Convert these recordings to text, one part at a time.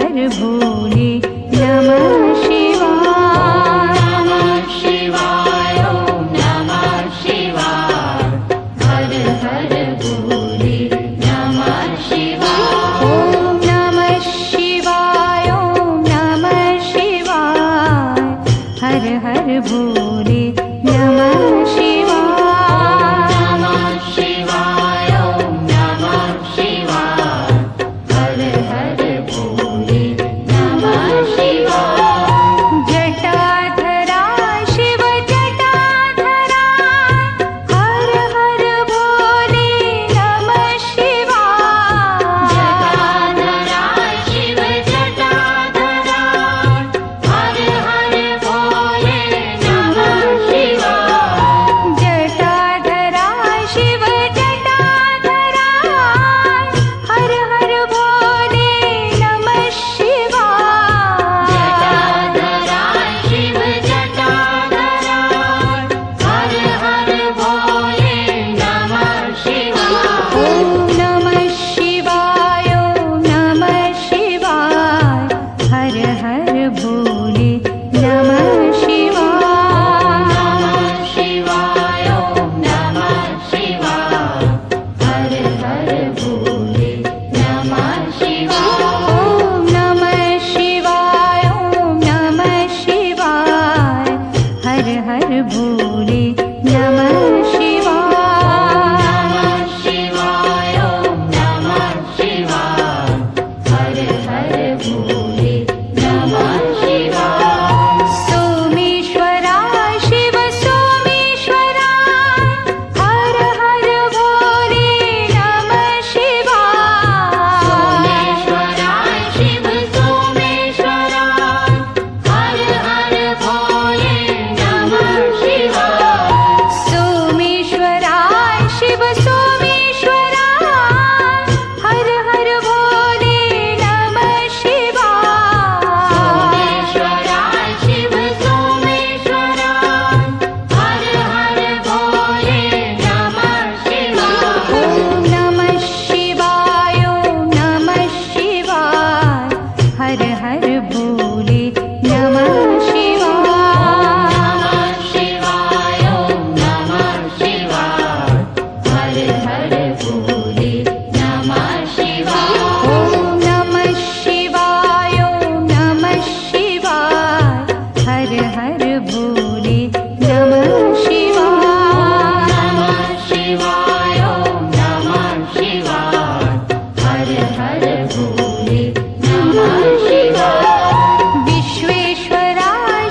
हर भोले नमः शिवाय। नमः शिवाय ॐ नमः शिवाय हर हर भोले नमः शिवाय। ॐ नमः शिवाय ॐ नमः शिवाय हर हर भोले नमः शिवाय। नमः शिवाय ॐ नमः शिवाय हर हर भोले नमः शिवाय। जटाधरा शिव जटाधरा हर हर भोले नमः शिवाय। जटाधरा शिव जटाधरा हर हर भोले नमः शिवाय। जटाधरा शिव जटाधरा हर हर भोले नमः शिवाय। जटाधरा शिव जटाधरा हर हर भोले नमः शिवाय। ॐ नमः शिवाय ॐ नमः शिवाय हर हर भोले नमः शिवाय। नमः शिवाय ॐ नमः शिवाय हर हर भोले नमः शिवाय। ॐ नमः शिवाय ॐ नमः शिवाय हर हर भोले नमः शिवाय। नमः शिवाय ॐ नमः शिवाय हर हर भोले नमः शिवाय। सोमेश्वराय शिव सोमेश्वराय हर हर भोले नमः शिवाय। सोमेश्वराय शिव सोमेश्वराय हर हर भोले नमः शिवाय। सोमेश्वराय शिव सोमेश्वराय हर हर भोले नमः शिवाय। सोमेश्वराय शिव सोमेश्वराय हर हर भोले नमः शिवाय। ॐ नमः शिवाय ॐ नमः शिवाय हर हर भोले नमः शिवाय। नमः शिवाय ॐ नमः शिवाय हर हर भोले नमः शिवाय। ॐ नमः शिवाय ॐ नमः शिवाय हर हर भोले नमः शिवाय। नमः शिवाय ॐ नमः शिवाय हर हर भोले नमः शिवाय। विश्वेश्वराय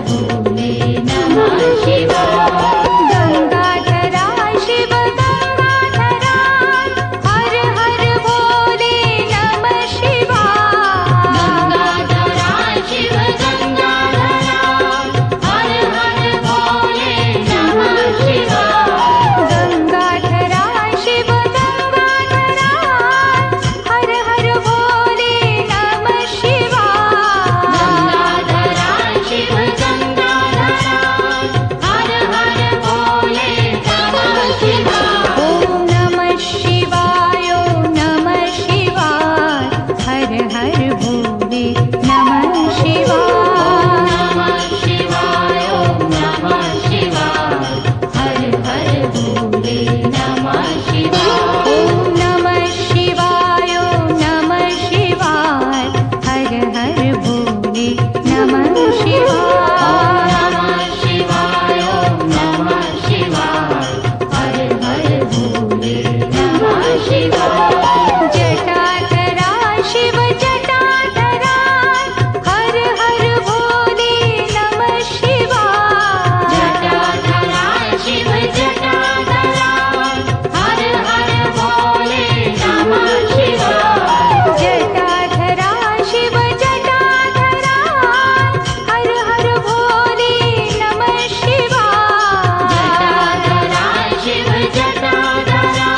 भोले नमः शिवाय गंगाधरा शिव गंगाधरा हर हर भोले नमः शिवाय गंगाधरा शिव गंगाधरा हर हर भोले नमः शिवाय गंगाधरा शिव गंगाधरा हर हर भोले नमः शिवाय गंगाधरा शिव गंगाधरा हर हर भोले नमः शिवाय ओम नमः शिवाय ओम नमः शिवाय हर हर भोले नमः शिवाय नमः शिवाय ओम नमः शिवाय हर हर भोले नमः शिवाय ओम नमः शिवाय ओम नमः शिवाय हर हर भोले नमः शिवाय नमः शिवाय ओम नमः शिवाय हर हर भोले नमः शिवाय जटाधरा शिव जटाधरा हर हर भोले नमः शिवाय जटाधरा शिव जटाधरा हर हर भोले नमः शिवाय जटाधरा शिव जटाधरा हर हर भोले नमः शिवाय जटाधरा शिव जटाधरा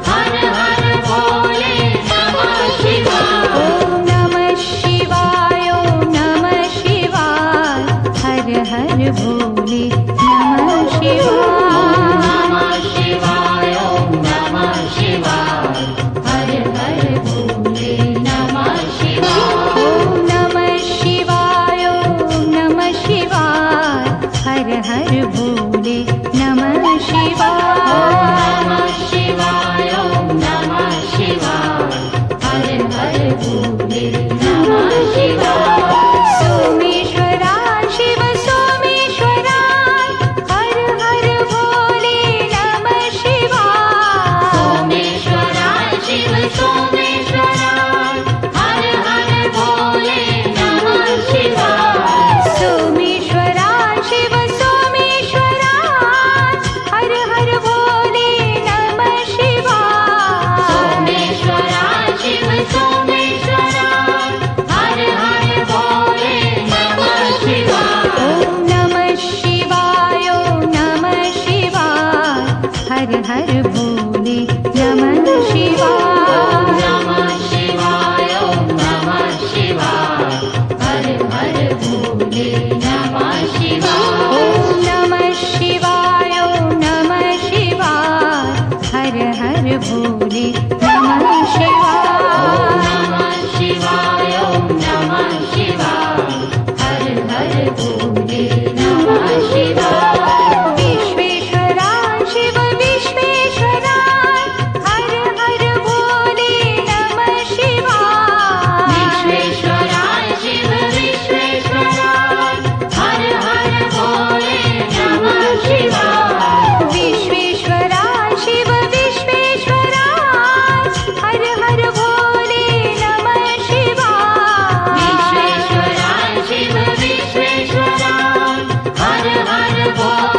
हर हर भोले नमः शिवाय ओम नमः शिवाय ओम नमः शिवाय हर हर भोले नमः शिवाय नमः शिवाय ओम नमः शिवाय हर हर भोले नमः शिवाय ओम नमः शिवाय ओम नमः शिवाय हर हर भोले नमः शिवाय नमः शिवाय ओम नमः शिवाय हर हर भोले नमः शिवाय सोमेश्वरा शिव सोमेश्वरा हर हर भोले नमः शिवाय सोमेश्वरा शिव सोमेश्वरा हर हर भोले नमः शिवाय सोमेश्वरा शिव सोमेश्वरा हर हर भोले नमः शिवाय सोमेश्वरा शिव सोमेश्वरा हर हर भोले नमः शिवाय ओम नमः शिवाय ओम नमः शिवाय हर हर भोले नमः शिवाय नमः शिवाय ओम नमः शिवाय हर हर भोले नमः शिवाय ओम नमः शिवाय ओम नमः शिवाय हर हर भोले नमः शिवाय नमः शिवाय ओम नमः शिवाय हर हर भोले नमः शिवाय विश्वेश्वरा शिव विश्वेश्वरा हर हर भोले नमः शिवाय विश्वेश्वरा शिव विश्वेश्वरा हर हर भोले नमः शिवाय विश्वेश्वरा शिव विश्वेश्वरा हर हर भोले नमः शिवाय विश्वेश्वरा शिव विश्वेश्वरा हर हर भोले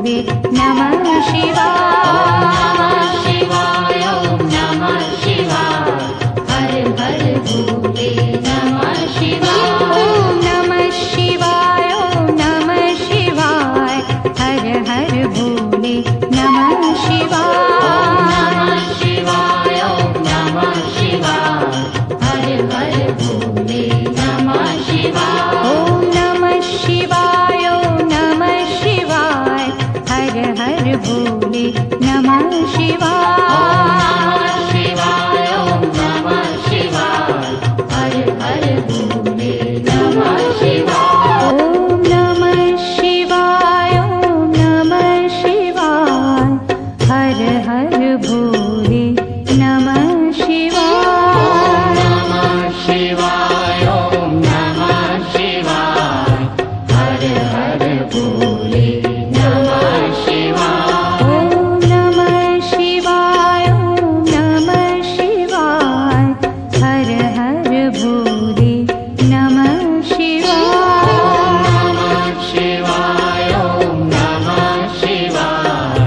भोले नमः शिवाय। शिवाय ॐ नमः शिवाय हर हर भोले नमः शिवाय ॐ नमः शिवाय ॐ नमः शिवाय हर हर भोले नमः शिवाय। शिवाय ॐ नमः शिवाय हर हर भोले नमः शिवाय ॐ नमः शिवाय ॐ नमः शिवाय हर हर भोले नमः शिवाय। शिवाय ॐ नमः शिवाय हर हर भोले नमः शिवाय ॐ नमः शिवाय ॐ नमः शिवाय हर हर भोले नमः शिवाय। नमः शिवाय ॐ नमः शिवाय हर हर भोले नमः शिवाय ॐ नमः शिवाय ॐ नमः शिवाय हर हर भोले नमः शिवाय। नमः शिवाय ॐ नमः शिवाय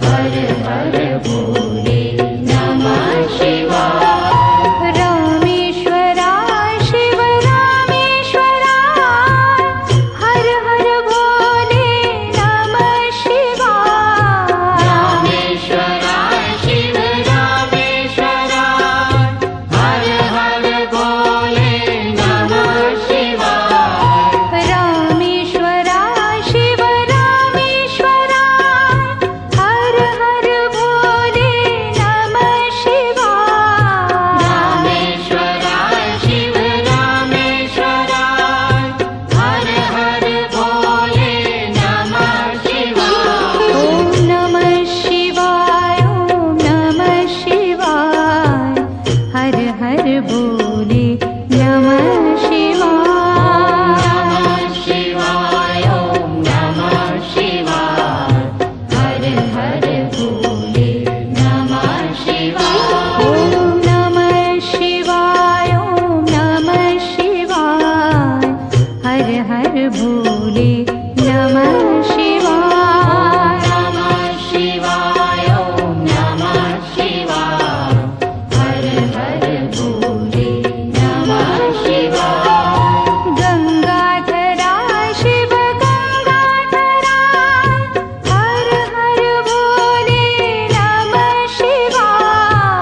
हर हर भोले नमः शिवाय रामेश्वराय शिव रामेश्वराय हर हर भोले नमः शिवाय। रामेश्वराय शिव रामेश्वराय हर हर भोले नमः शिवाय रामेश्वराय शिव रामेश्वराय हर हर भोले नमः शिवाय। रामेश्वराय शिव रामेश्वराय हर हर भोले नमः शिवाय ॐ नमः शिवाय ॐ नमः शिवाय हर हर भोले नमः शिवाय। नमः शिवाय ॐ नमः शिवाय हर हर भोले नमः शिवाय ॐ नमः शिवाय ॐ नमः शिवाय हर हर भोले नमः शिवाय। नमः शिवाय ॐ नमः शिवाय हर हर भोले नमः शिवाय गंगाधराय शिव गंगाधराय हर हर भोले नमः शिवाय।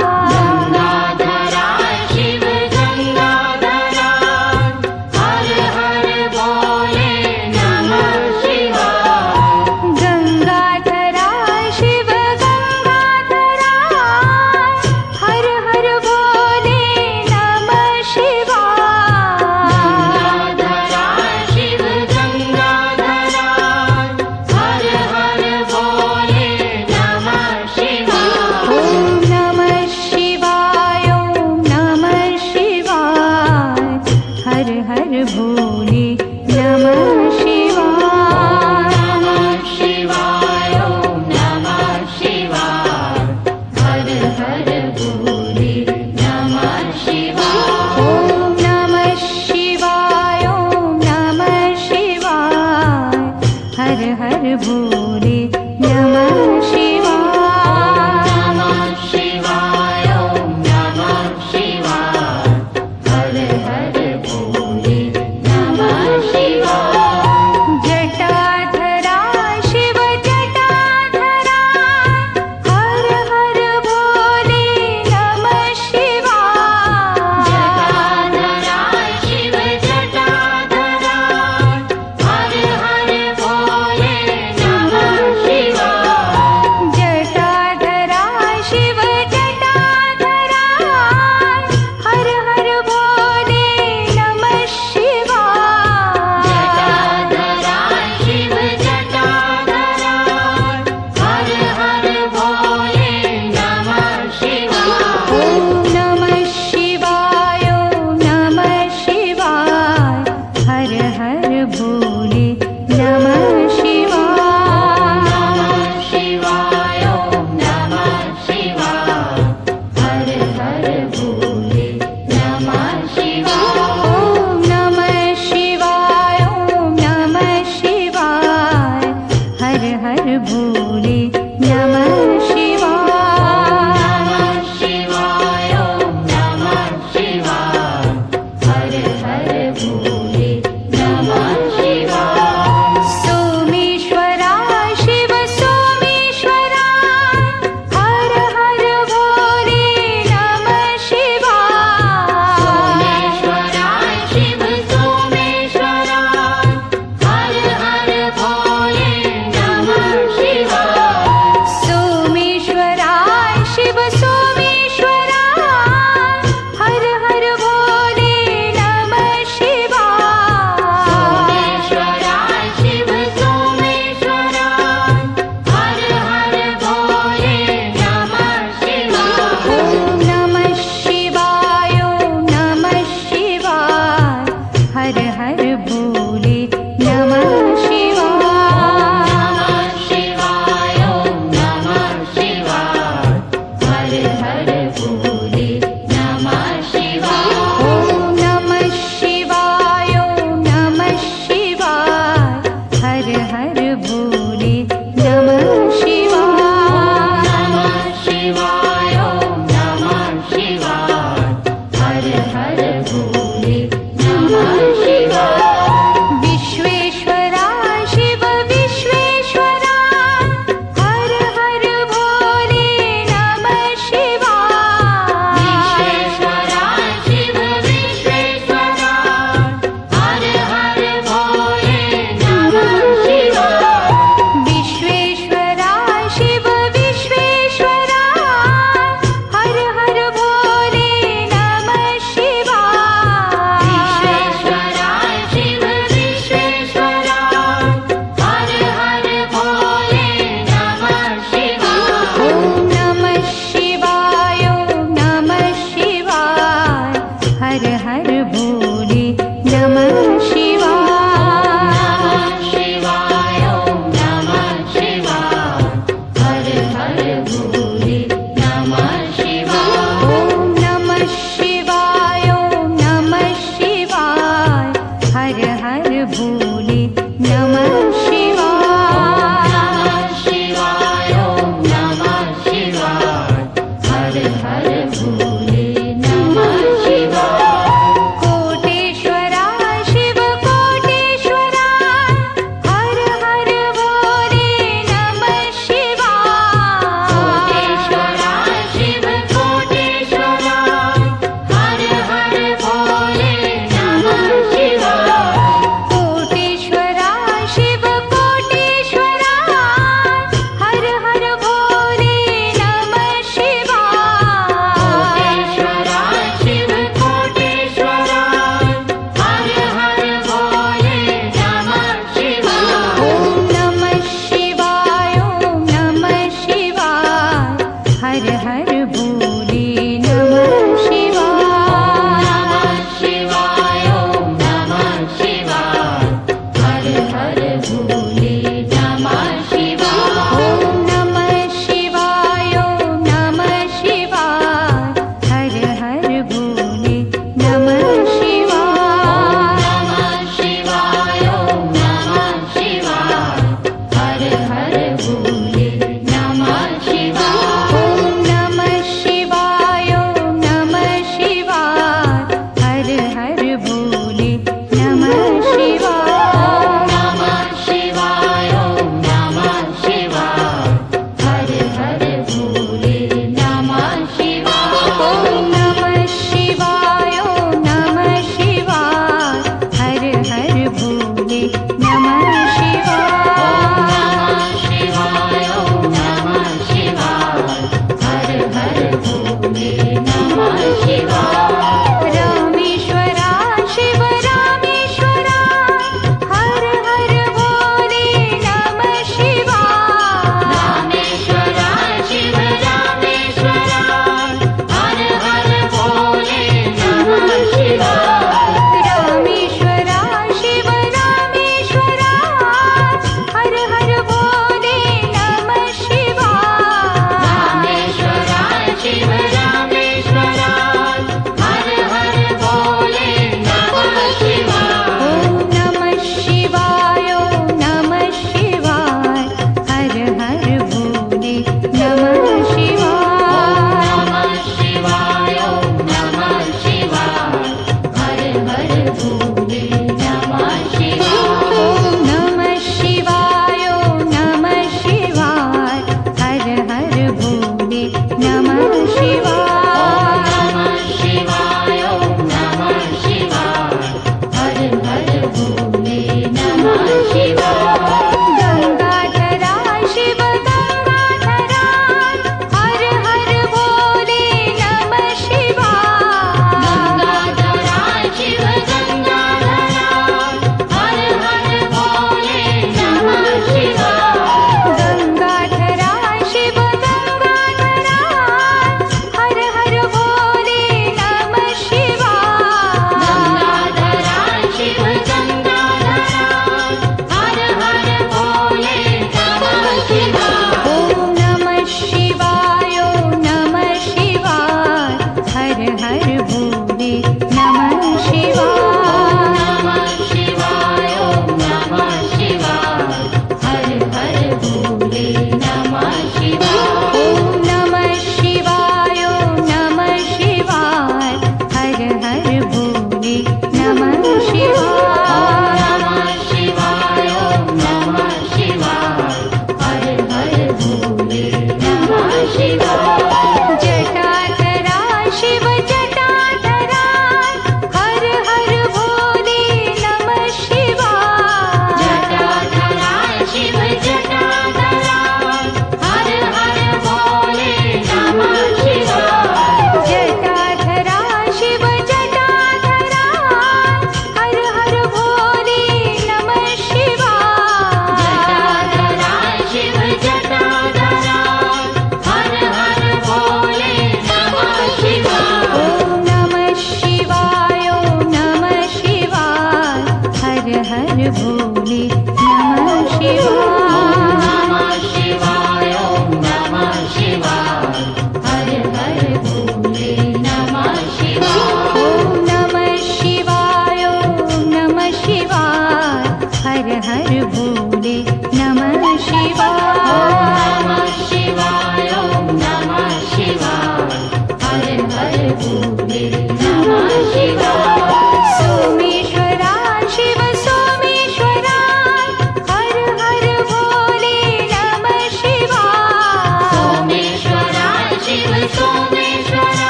गंगाधराय शिव गंगाधराय हर हर भोले नमः शिवाय गंगाधराय शिव गंगाधराय हर हर भोले नमः शिवाय। गंगाधराय शिव गंगाधराय हर हर भोले नमः शिवाय ॐ नमः शिवाय ॐ नमः शिवाय हर हर भोले नमः शिवाय। नमः शिवाय ॐ नमः शिवाय हर हर भोले नमः शिवाय ॐ नमः शिवाय ॐ नमः शिवाय हर हर भोले नमः शिवाय। नमः शिवाय ॐ नमः शिवाय हर हर भोले नमः शिवाय जटाधराय शिव जटाधराय हर हर भोले नमः शिवाय। जटाधराय शिव जटाधराय हर हर भोले नमः शिवाय भोले नमः शिवाय शिवाय ॐ नमः शिवाय हर हर भोले नमः शिवाय सोमेश्वराय शिव सोमेश्वराय हर हर भोले नमः शिवाय सोमेश्वराय शिव सोमेश्वराय हर हर भोले नमः शिवाय सोमेश्वराय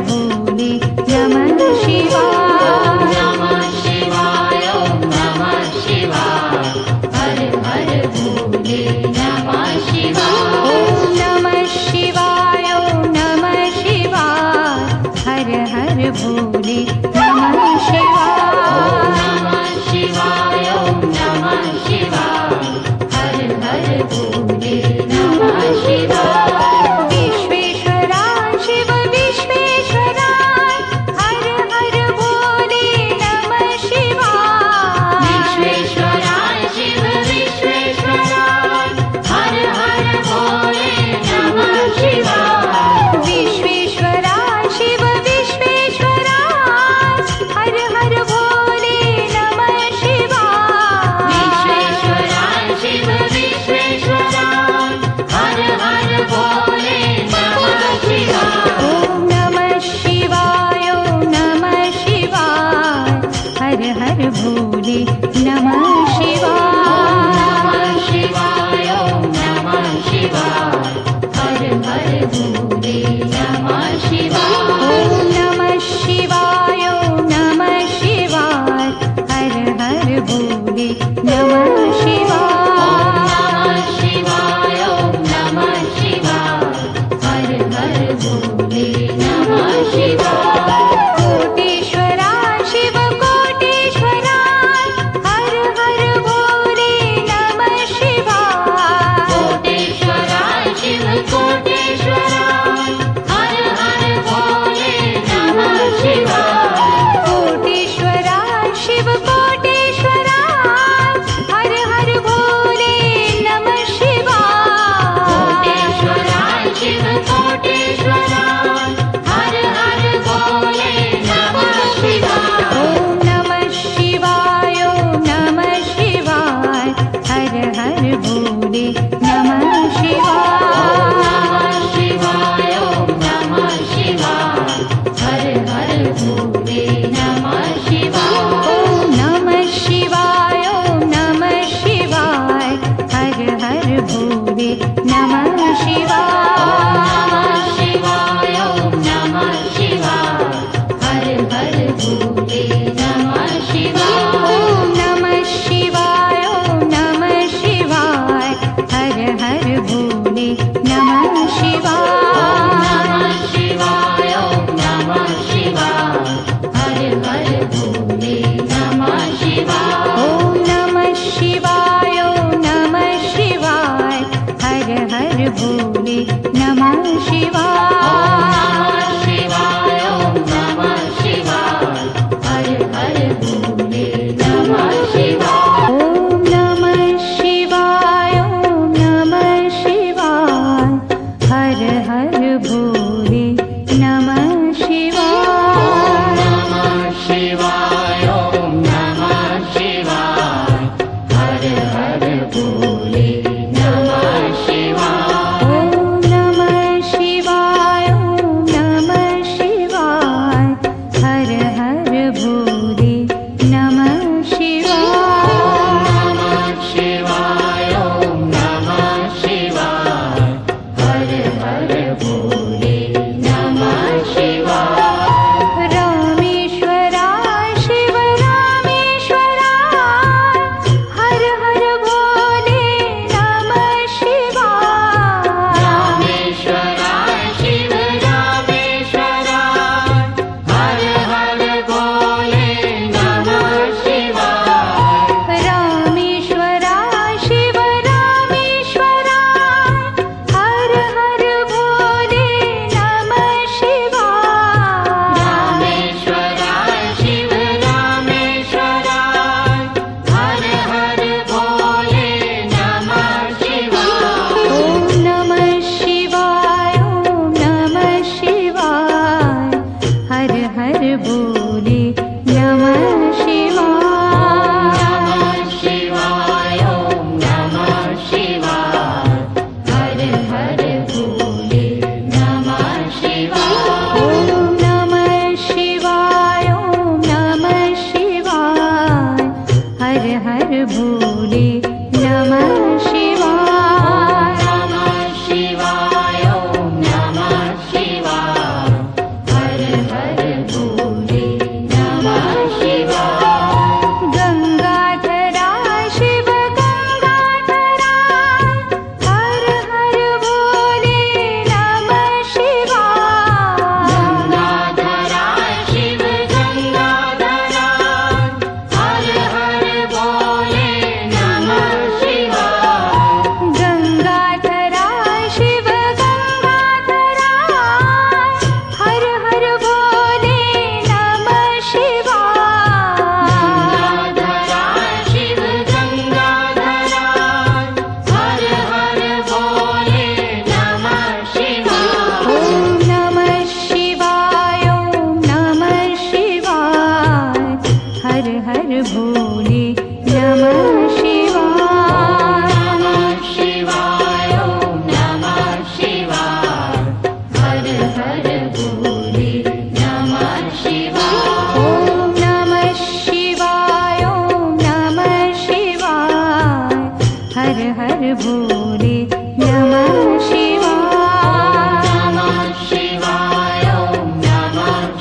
भोले नमः शिवाय। नमः शिवाय ॐ नमः शिवाय हर हर भोले नमः शिवाय ॐ नमः शिवाय ॐ नमः शिवाय हर हर भोले नमः शिवाय। नमः शिवाय ॐ नमः शिवाय हर हर भोले नमः शिवाय विश्वेश्वरा शिव विश्वेश्वरा हर हर भोले नमः शिवाय। विश्वेश्वराय शिव विश्वेश्वराय हर हर भोले नमः शिवाय विश्वेश्वरा शिव विश्वेश्वरा हर हर भोले नमः शिवाय। विश्वेश्वराय शिव विश्वेश्वराय हर हर भोले नमः शिवाय ॐ नमः शिवाय ॐ नमः शिवाय हर हर भोले नमः शिवाय। नमः शिवाय ॐ नमः शिवाय हर हर भोले नमः शिवाय ॐ नमः शिवाय ॐ नमः शिवाय हर हर भोले नमः शिवाय। नमः शिवाय ॐ नमः शिवाय हर हर भोले नमः शिवाय कोटेश्वरा शिव कोटेश्वरा हर हर भोले नमः शिवाय। कोटेश्वराय शिव कोटेश्वराय हर हर भोले नमः शिवाय कोटेश्वरा शिव कोटेश्वरा हर हर भोले नमः शिवाय। कोटेश्वराय शिव कोटेश्वराय हर हर भोले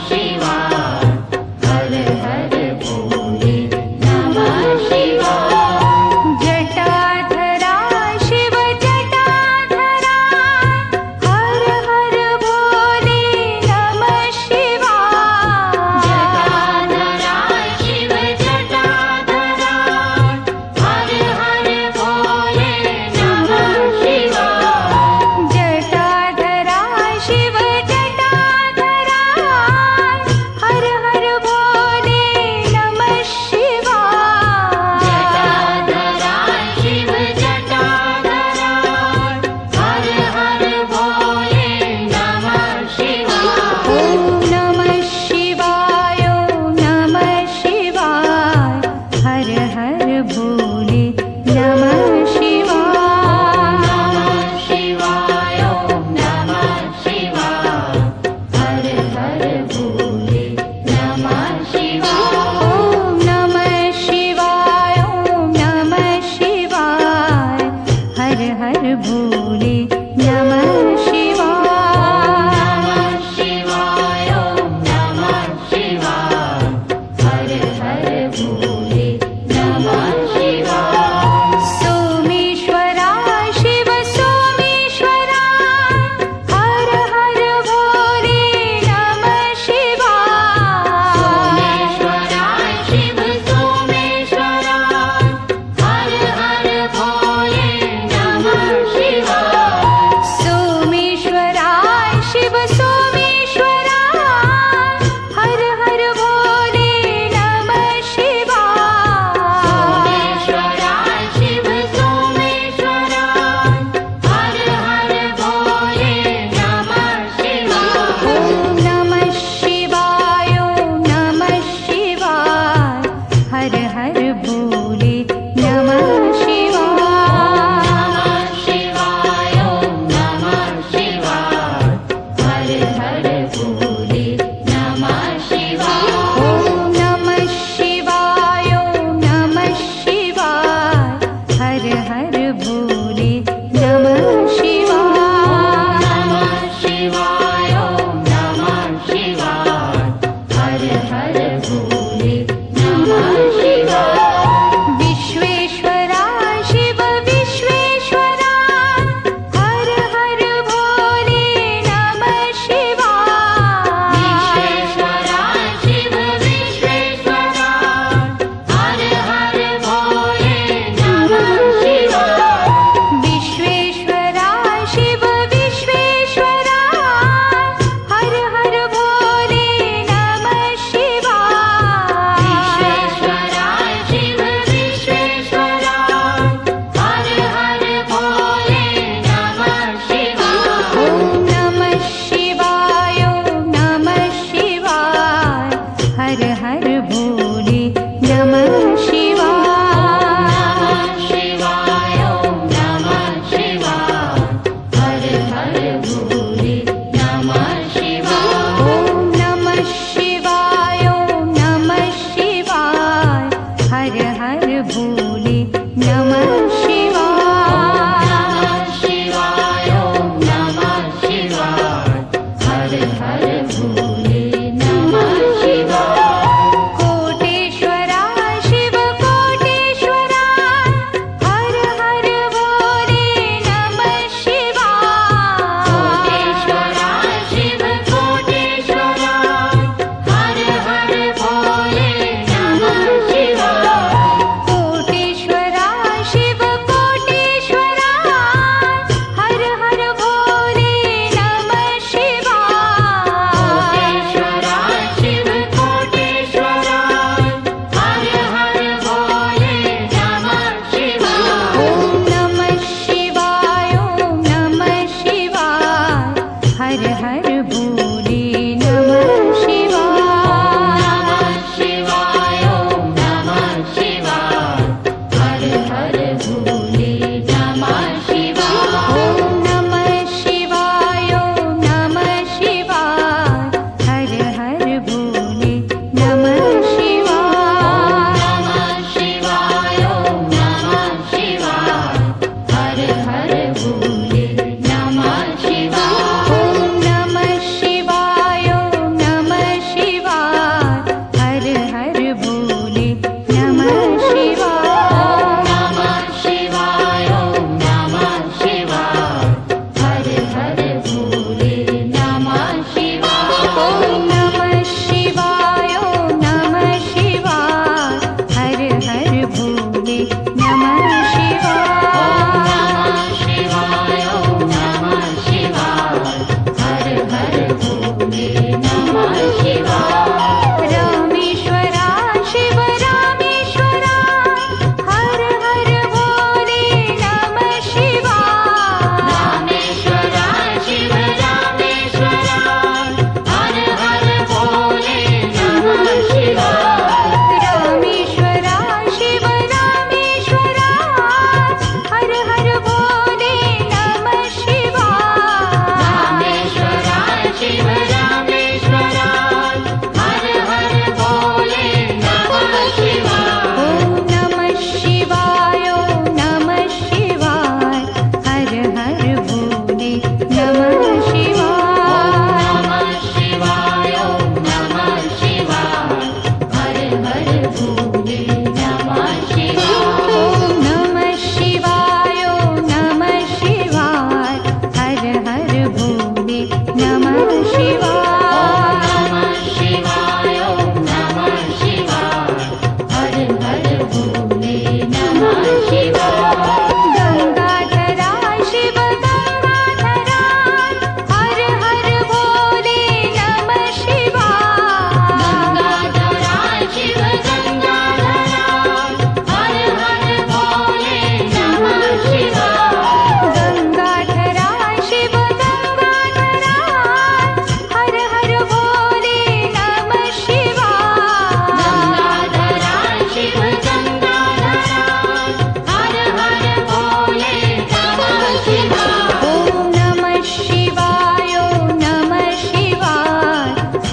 शिवाय हर हर भोले नमः शिवाय जटाधरा शिव जटाधरा हर हर भोले नमः शिवाय जटाधरा शिव जटाधरा हर हर भोले नमः शिवाय जटाधरा शिव जटाधरा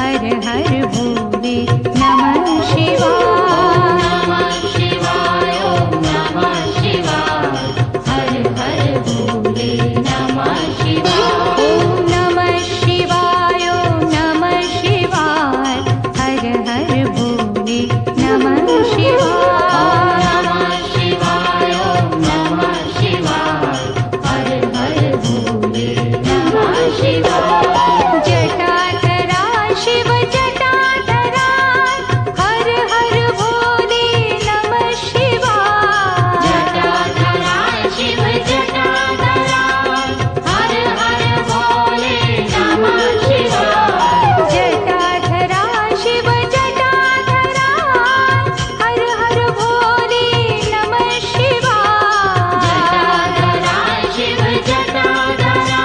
हर हर भोले नमः शिवाय। नमः शिवाय ओम नमः शिवाय हर हर भोले नमः शिवाय। ओम नमः शिवाय ओम नमः शिवाय हर हर भोले नमः शिवाय। नमः शिवाय ओम नमः शिवाय हर हर भोले नमः शिवाय। जटाधरा शिव जटाधरा हर हर भोले नमः शिवाय। जटाधरा शिव जटाधरा हर हर भोले नमः शिवाय। जटाधरा शिव जटाधरा हर हर भोले नमः शिवाय। जटाधरा शिव जटाधरा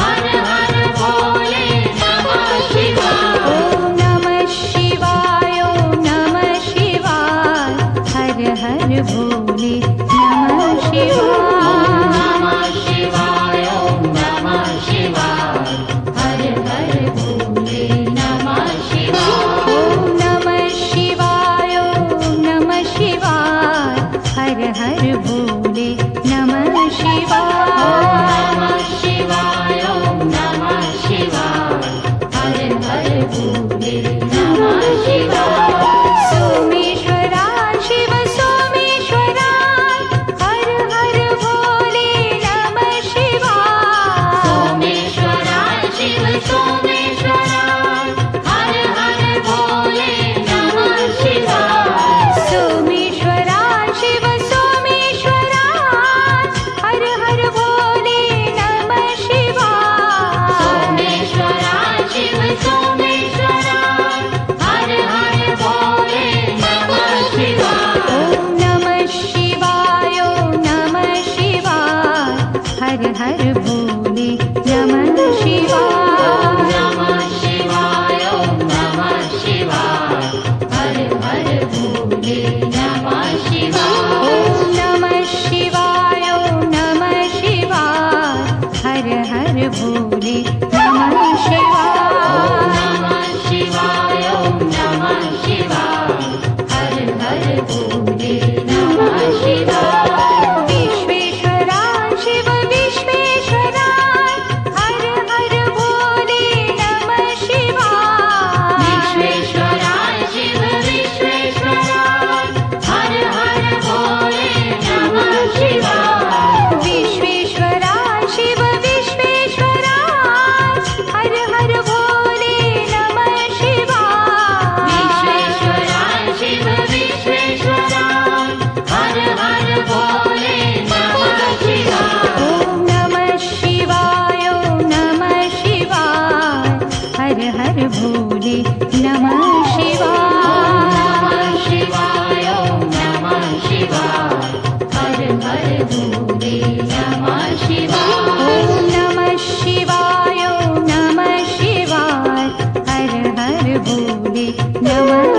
हर हर भोले नमः शिवाय। ओम नमः शिवाय ओम नमः शिवाय हर हर भोले नमः शिवाय। नमः शिवाय ओम नमः शिवाय हर हर भोले नमः शिवाय। ओम नमः शिवाय ओम नमः शिवाय हर हर भोले नमः शिवाय। नमः शिवाय ओम नमः शिवाय हर हर भोले नमः शिवाय। सोमेश्वरा शिव सोमेश्वरा हर हर भोले नमः शिवाय। सोमेश्वरा शिव सोमेश्वरा हर हर भोले नमः शिवाय। सोमेश्वरा शिव सोमेश्वरा हर हर भोले नमः शिवाय। सोमेश्वरा शिव सोमेश्वरा हर हर भोले नमः शिवाय। ओम नमः शिवाय ओम नमः शिवाय हर हर भोले नमः शिवाय। नमः शिवाय ओम नमः शिवाय हर हर भोले नमः शिवाय। ओम नमः शिवाय ओम नमः शिवाय हर हर भोले नमः शिवाय। नमः शिवाय ओम नमः शिवाय हर हर भोले नमः शिवाय। विश्वेश्वरा शिव विश्वेश्वरा हर हर भोले नमः शिवाय। विश्वेश्वरा शिव विश्वेश्वरा हर हर भोले नमः शिवाय। विश्वेश्वरा शिव विश्वेश्वरा हर हर भोले नमः शिवाय। विश्वेश्वरा शिव विश्वेश्वरा हर हर भोले नमः शिवाय। ओम नमः शिवाय ओम नमः शिवाय हर हर भोले नमः शिवाय। नमः शिवाय ओम नमः शिवाय हर हर भोले नमः शिवाय। ओम नमः शिवाय ओम नमः शिवाय हर हर भोले नमः